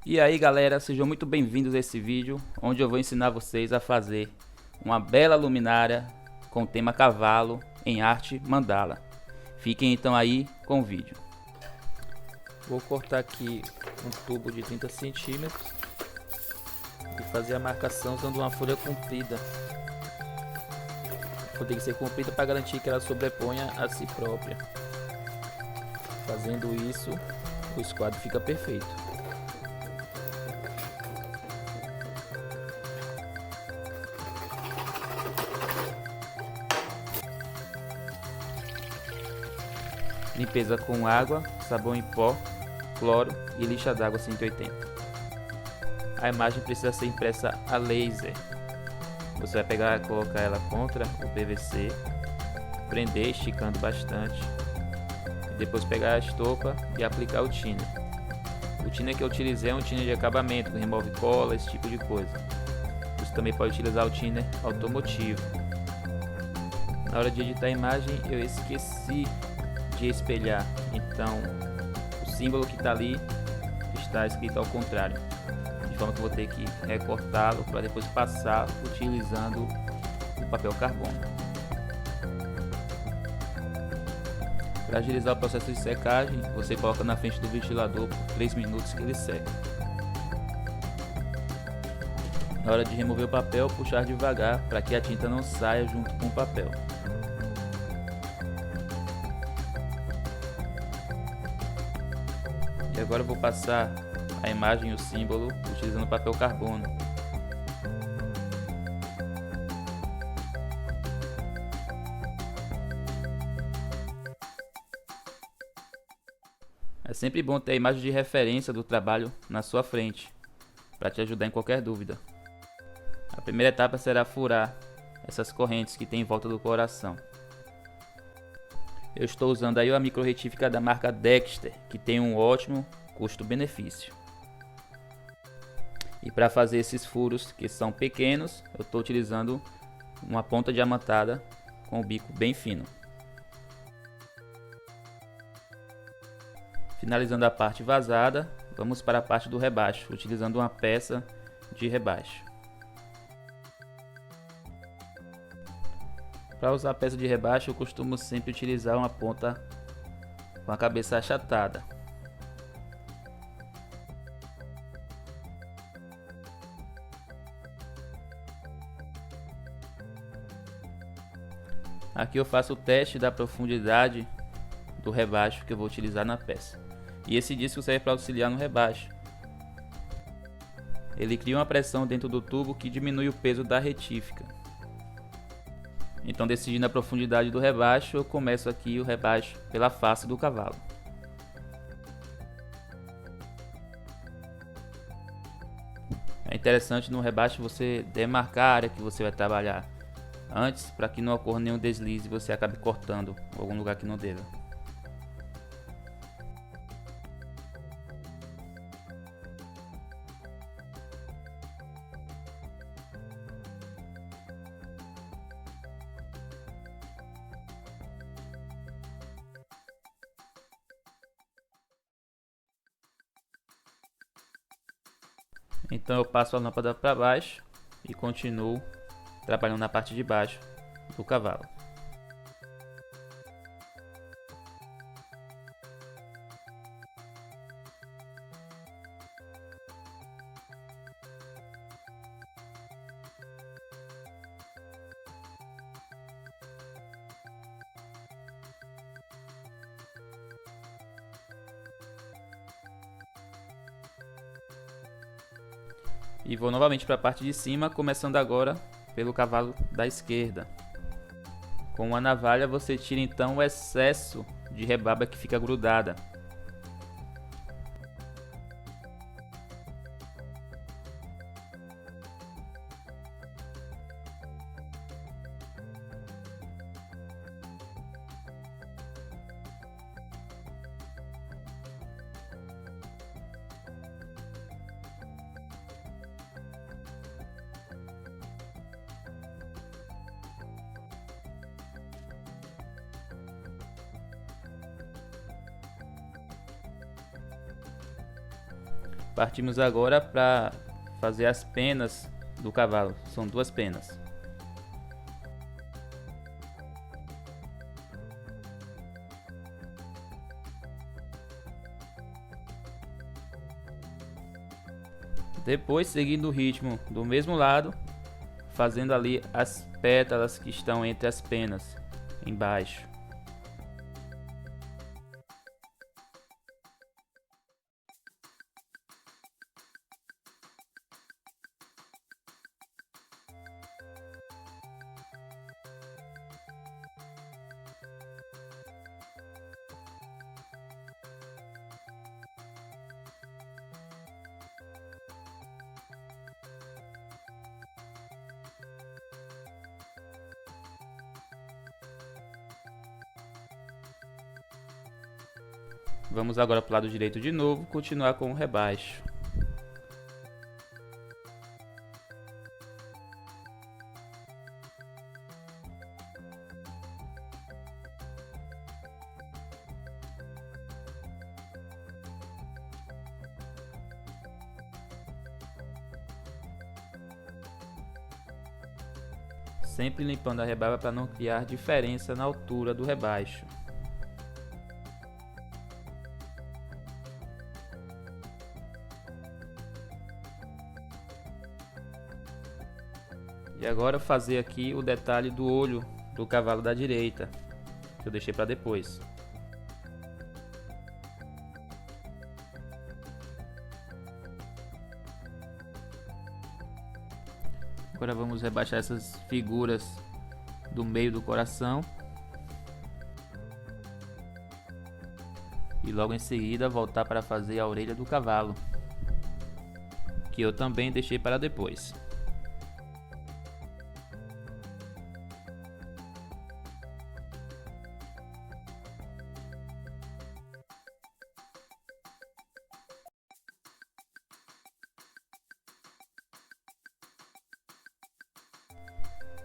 E aí galera, sejam muito bem-vindos a esse vídeo, onde eu vou ensinar vocês a fazer uma bela luminária com o tema cavalo em arte mandala. Fiquem então aí com o vídeo. Vou cortar aqui um tubo de 30 centímetros e fazer a marcação usando uma folha comprida. Tem que ser comprida para garantir que ela sobreponha a si própria. Fazendo isso, o esquadro fica perfeito. Limpeza com água, sabão em pó, cloro e lixa d'água 180. A imagem precisa ser impressa a laser. Você vai pegar e colocar ela contra o PVC, prender esticando bastante, e depois pegar a estopa e aplicar o thinner. O thinner que eu utilizei é um thinner de acabamento, que remove cola, esse tipo de coisa. Você também pode utilizar o thinner automotivo. Na hora de editar a imagem eu esqueci de espelhar, então o símbolo que está ali está escrito ao contrário, de forma que eu vou ter que recortá-lo para depois passar utilizando o papel carbono. Para agilizar o processo de secagem, você coloca na frente do ventilador por 3 minutos que ele seca. Na hora de remover o papel, puxar devagar para que a tinta não saia junto com o papel. E agora eu vou passar a imagem e o símbolo utilizando papel carbono. É sempre bom ter a imagem de referência do trabalho na sua frente, para te ajudar em qualquer dúvida. A primeira etapa será furar essas correntes que tem em volta do coração. Eu estou usando aí a micro retífica da marca Dexter, que tem um ótimo custo-benefício. E para fazer esses furos que são pequenos, eu estou utilizando uma ponta diamantada com o bico bem fino. Finalizando a parte vazada, vamos para a parte do rebaixo, utilizando uma peça de rebaixo. Para usar a peça de rebaixo, eu costumo sempre utilizar uma ponta com a cabeça achatada. Aqui eu faço o teste da profundidade do rebaixo que eu vou utilizar na peça. E esse disco serve para auxiliar no rebaixo. Ele cria uma pressão dentro do tubo que diminui o peso da retífica. Então, decidindo a profundidade do rebaixo, eu começo aqui o rebaixo pela face do cavalo. É interessante no rebaixo você demarcar a área que você vai trabalhar antes, para que não ocorra nenhum deslize e você acabe cortando algum lugar que não deva. Então eu passo a lâmpada para baixo e continuo trabalhando na parte de baixo do cavalo. E vou novamente para a parte de cima, começando agora pelo cavalo da esquerda. Com uma navalha você tira então o excesso de rebaba que fica grudada. Partimos agora para fazer as penas do cavalo. São 2 penas. Depois, seguindo o ritmo do mesmo lado, fazendo ali as pétalas que estão entre as penas, embaixo. Vamos agora para o lado direito de novo, continuar com o rebaixo. Sempre limpando a rebarba para não criar diferença na altura do rebaixo. E agora fazer aqui o detalhe do olho do cavalo da direita, que eu deixei para depois. Agora vamos rebaixar essas figuras do meio do coração. E logo em seguida voltar para fazer a orelha do cavalo, que eu também deixei para depois.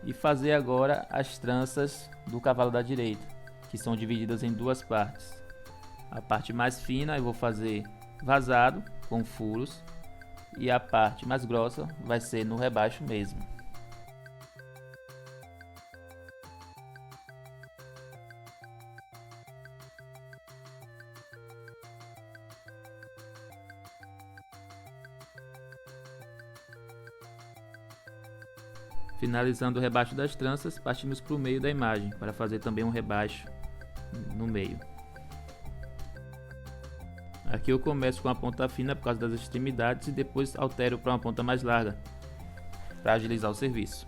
E fazer agora as tranças do cavalo da direita, que são divididas em 2 partes. A parte mais fina eu vou fazer vazado com furos e a parte mais grossa vai ser no rebaixo mesmo. Finalizando o rebaixo das tranças, partimos para o meio da imagem, para fazer também um rebaixo no meio. Aqui eu começo com a ponta fina por causa das extremidades e depois altero para uma ponta mais larga, para agilizar o serviço.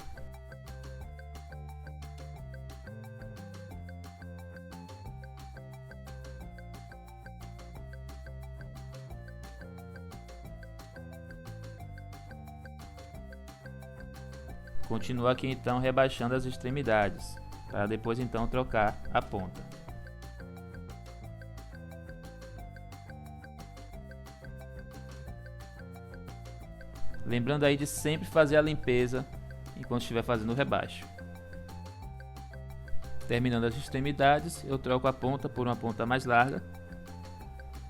Continuar aqui então rebaixando as extremidades, para depois então trocar a ponta. Lembrando aí de sempre fazer a limpeza enquanto estiver fazendo o rebaixo. Terminando as extremidades, eu troco a ponta por uma ponta mais larga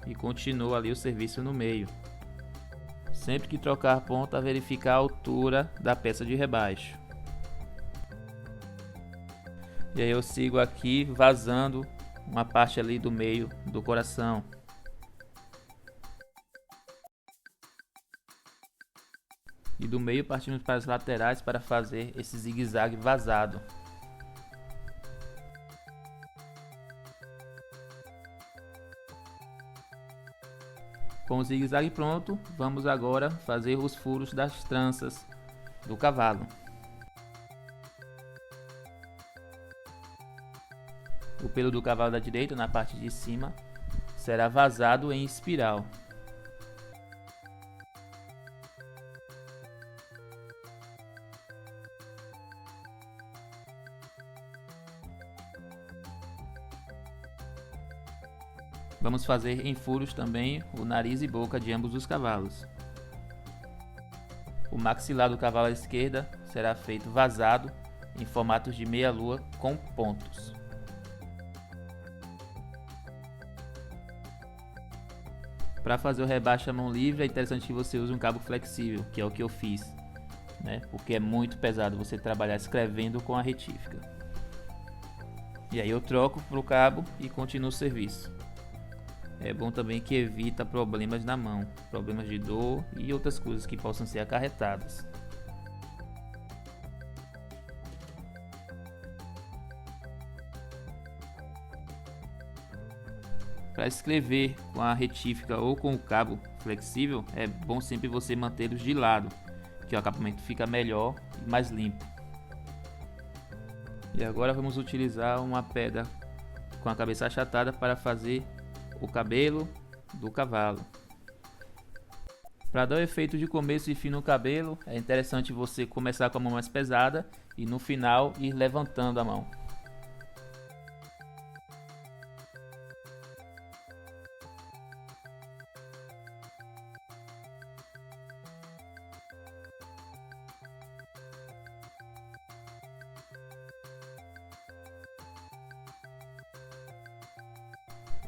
e continuo ali o serviço no meio. Sempre que trocar a ponta, verificar a altura da peça de rebaixo. E aí eu sigo aqui vazando uma parte ali do meio do coração. E do meio partimos para as laterais para fazer esse zigue-zague vazado. Com o zigue-zague pronto, vamos agora fazer os furos das tranças do cavalo. O pelo do cavalo da direita, na parte de cima, será vazado em espiral. Vamos fazer em furos também o nariz e boca de ambos os cavalos. O maxilar do cavalo à esquerda será feito vazado em formatos de meia-lua com pontos. Para fazer o rebaixo à mão livre é interessante que você use um cabo flexível, que é o que eu fiz, né? Porque é muito pesado você trabalhar escrevendo com a retífica. E aí eu troco pro cabo e continuo o serviço. É bom também que evita problemas na mão, problemas de dor e outras coisas que possam ser acarretadas. Para escrever com a retífica ou com o cabo flexível, é bom sempre você mantê-los de lado, que o acabamento fica melhor e mais limpo. E agora vamos utilizar uma pedra com a cabeça achatada para fazer o cabelo do cavalo. Para dar o efeito de começo e fim no cabelo, é interessante você começar com a mão mais pesada e no final ir levantando a mão.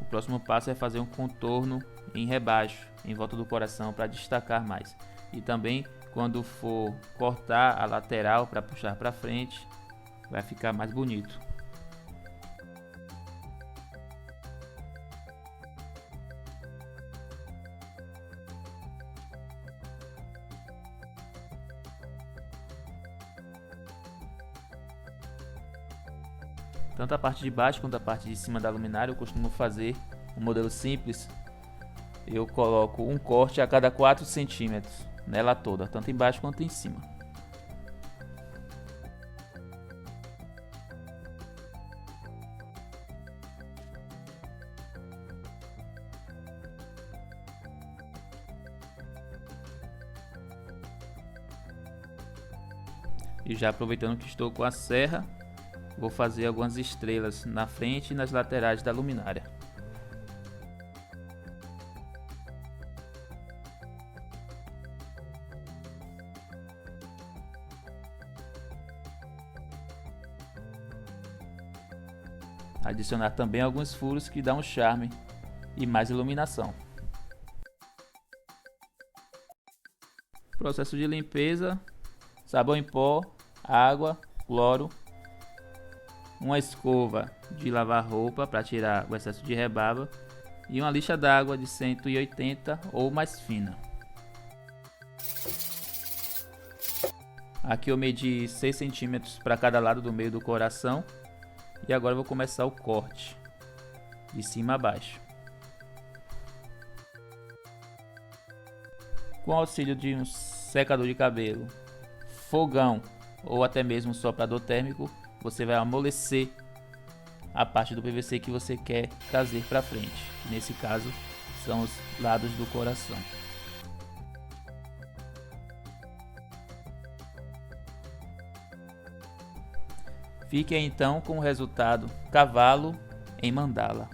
O próximo passo é fazer um contorno em rebaixo, em volta do coração, para destacar mais. E também, quando for cortar a lateral para puxar para frente, vai ficar mais bonito. Tanto a parte de baixo quanto a parte de cima da luminária eu costumo fazer um modelo simples. Eu coloco um corte a cada 4 centímetros nela toda, tanto embaixo quanto em cima. E já aproveitando que estou com a serra, vou fazer algumas estrelas na frente e nas laterais da luminária. Adicionar também alguns furos que dão um charme e mais iluminação. Processo de limpeza: sabão em pó, água, cloro, uma escova de lavar roupa para tirar o excesso de rebaba e uma lixa d'água de 180 ou mais fina. Aqui eu medi 6 centímetros para cada lado do meio do coração e agora eu vou começar o corte de cima a baixo. Com o auxílio de um secador de cabelo, fogão ou até mesmo um soprador térmico, você vai amolecer a parte do PVC que você quer trazer para frente. Nesse caso, são os lados do coração. Fique então com o resultado cavalo em mandala.